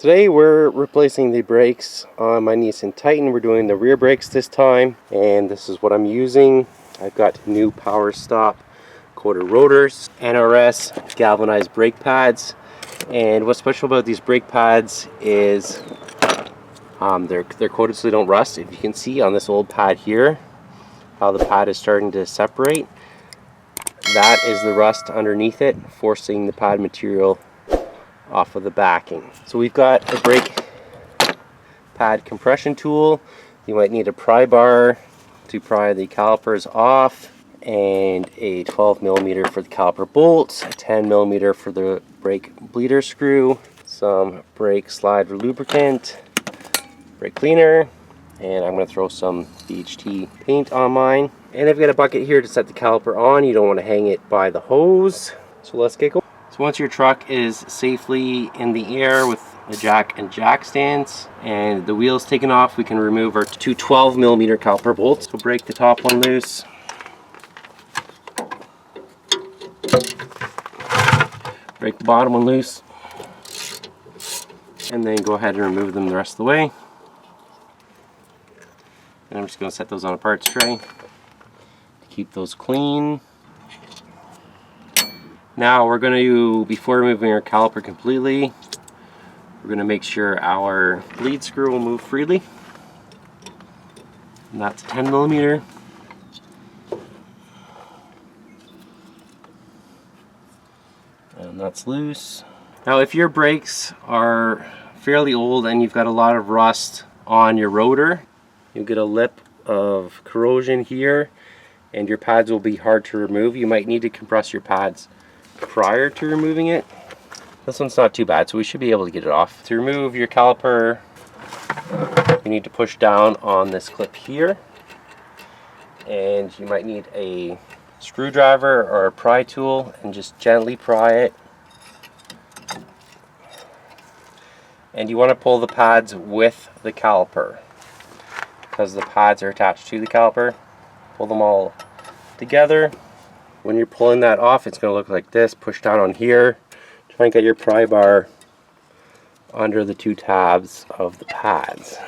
Today we're replacing the brakes on my Nissan Titan. We're doing the rear brakes this time, and this is what I'm using. I've got new Power Stop quarter rotors, NRS galvanized brake pads, and what's special about these brake pads is they're coated so they don't rust. If you can see on this old pad here how the pad is starting to separate, that is the rust underneath it forcing the pad material off of the backing. So we've got a brake pad compression tool. You might need a pry bar to pry the calipers off, and a 12mm for the caliper bolts, a 10mm for the brake bleeder screw, some brake slider lubricant, brake cleaner, and I'm going to throw some BHT paint on mine. And I've got a bucket here to set the caliper on. You don't want to hang it by the hose. So let's get going. So once your truck is safely in the air with the jack and jack stands and the wheels taken off, we can remove our two 12mm caliper bolts. So break the top one loose. Break the bottom one loose. And then go ahead and remove them the rest of the way. And I'm just going to set those on a parts tray to keep those clean. Now we're going to, before removing our caliper completely, we're going to make sure our bleed screw will move freely. And that's 10mm. And that's loose. Now if your brakes are fairly old and you've got a lot of rust on your rotor, you'll get a lip of corrosion here and your pads will be hard to remove. You might need to compress your pads prior to removing it. This one's not too bad, so we should be able to get it off. To remove your caliper, you need to push down on this clip here, and you might need a screwdriver or a pry tool and just gently pry it. And you want to pull the pads with the caliper because the pads are attached to the caliper. Pull them all together. When you're pulling that off, it's going to look like this. Push down on here. Try and get your pry bar under the two tabs of the pads.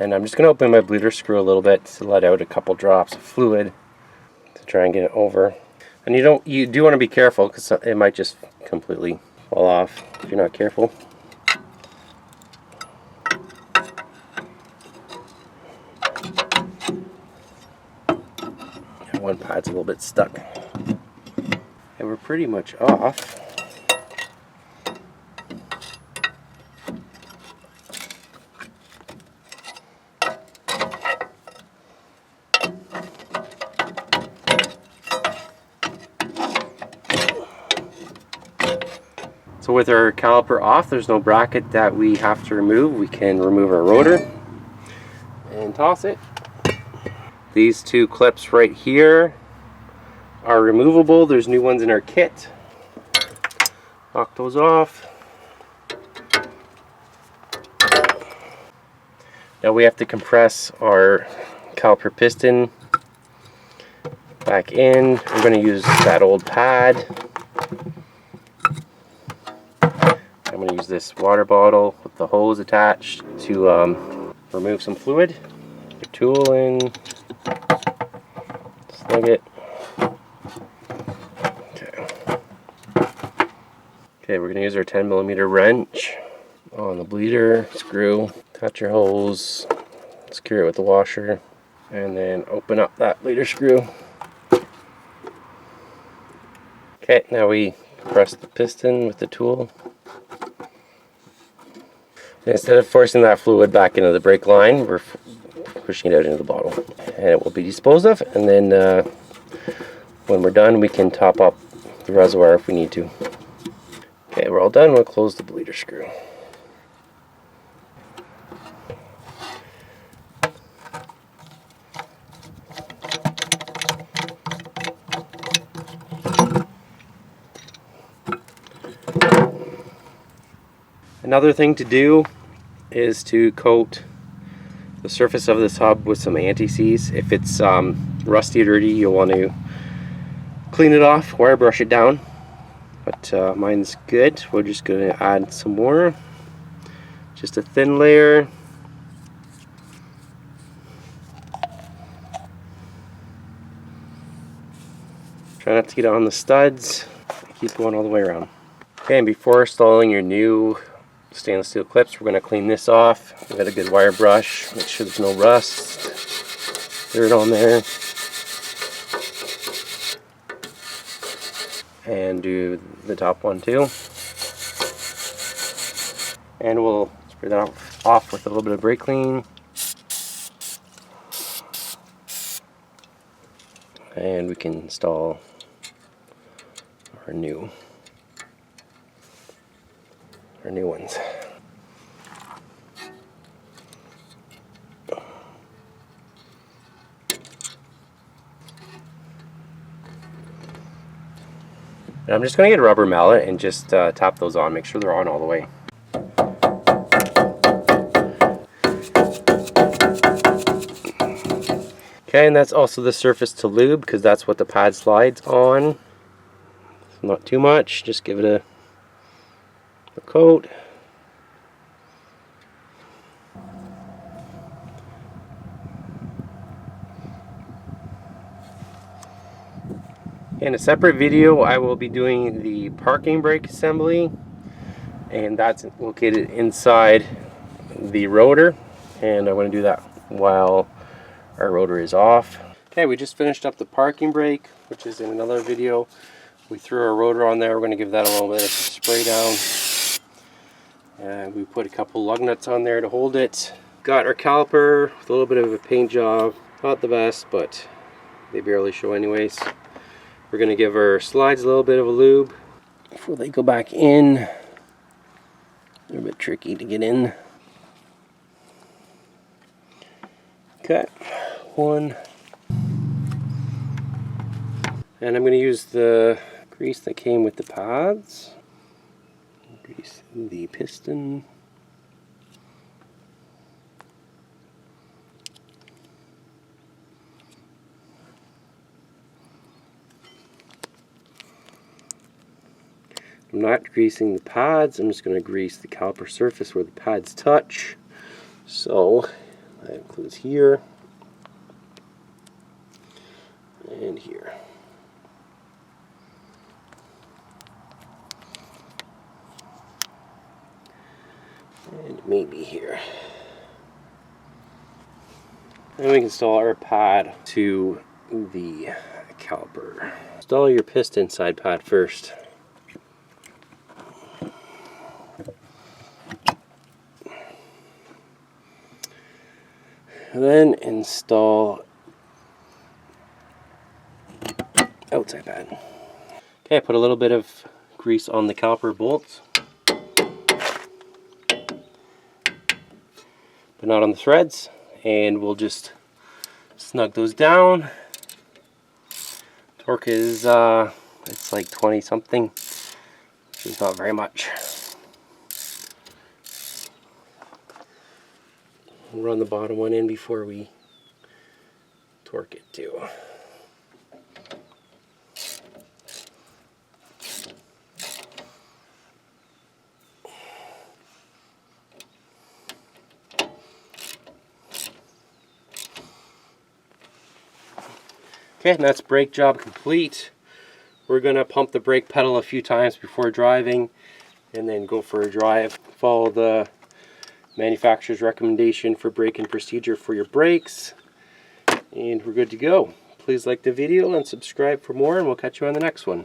And I'm just going to open my bleeder screw a little bit to let out a couple drops of fluid to try and get it over. And you do want to be careful because it might just completely fall off if you're not careful. One pad's a little bit stuck. And we're pretty much off. So with our caliper off, there's no bracket that we have to remove. We can remove our rotor and toss it. These two clips right here are removable. There's new ones in our kit. Knock those off. Now we have to compress our caliper piston back in. We're going to use that old pad. I'm going to use this water bottle with the hose attached to remove some fluid. Put the tool in. Snug it. Okay, we're going to use our 10mm wrench on the bleeder screw. Touch your hose, secure it with the washer, and then open up that bleeder screw. Okay, now we press the piston with the tool. And instead of forcing that fluid back into the brake line, we're pushing it out into the bottle, and it will be disposed of. And then when we're done, we can top up the reservoir if we need to. Okay, we're all done. We'll close the bleeder screw. Another thing to do is to coat the surface of this hub with some anti-seize. If it's rusty or dirty, you'll want to clean it off, wire brush it down, but mine's good. We're just going to add some more, just a thin layer. Try not to get on the studs. Keep going all the way around. Okay, and before installing your new stainless steel clips, we're going to clean this off. Give it a good wire brush. Make sure there's no rust, dirt on there. And do the top one too. And we'll spray that off with a little bit of brake clean. And we can install our new ones. And I'm just going to get a rubber mallet and just tap those on, make sure they're on all the way. Okay, and that's also the surface to lube, because that's what the pad slides on. Not too much, just give it a coat. In a separate video, I will be doing the parking brake assembly, and that's located inside the rotor, and I want to do that while our rotor is off. Okay, we just finished up the parking brake, which is in another video. We threw our rotor on there. We're going to give that a little bit of spray down. And we put a couple lug nuts on there to hold it. Got our caliper with a little bit of a paint job. Not the best, but they barely show anyways. We're going to give our slides a little bit of a lube before they go back in. They're a bit tricky to get in. Okay, one. And I'm going to use the grease that came with the pads. Grease the piston. I'm not greasing the pads, I'm just going to grease the caliper surface where the pads touch. So that includes here and here. And maybe here. And we can install our pad to the caliper. Install your piston side pad first. And then install outside pad. Okay, I put a little bit of grease on the caliper bolts, but not on the threads, and we'll just snug those down. Torque is it's like 20 something, which is not very much. We'll run the bottom one in before we torque it too. Okay, and that's brake job complete. We're going to pump the brake pedal a few times before driving and then go for a drive. Follow the manufacturer's recommendation for braking procedure for your brakes, and we're good to go. Please like the video and subscribe for more, and we'll catch you on the next one.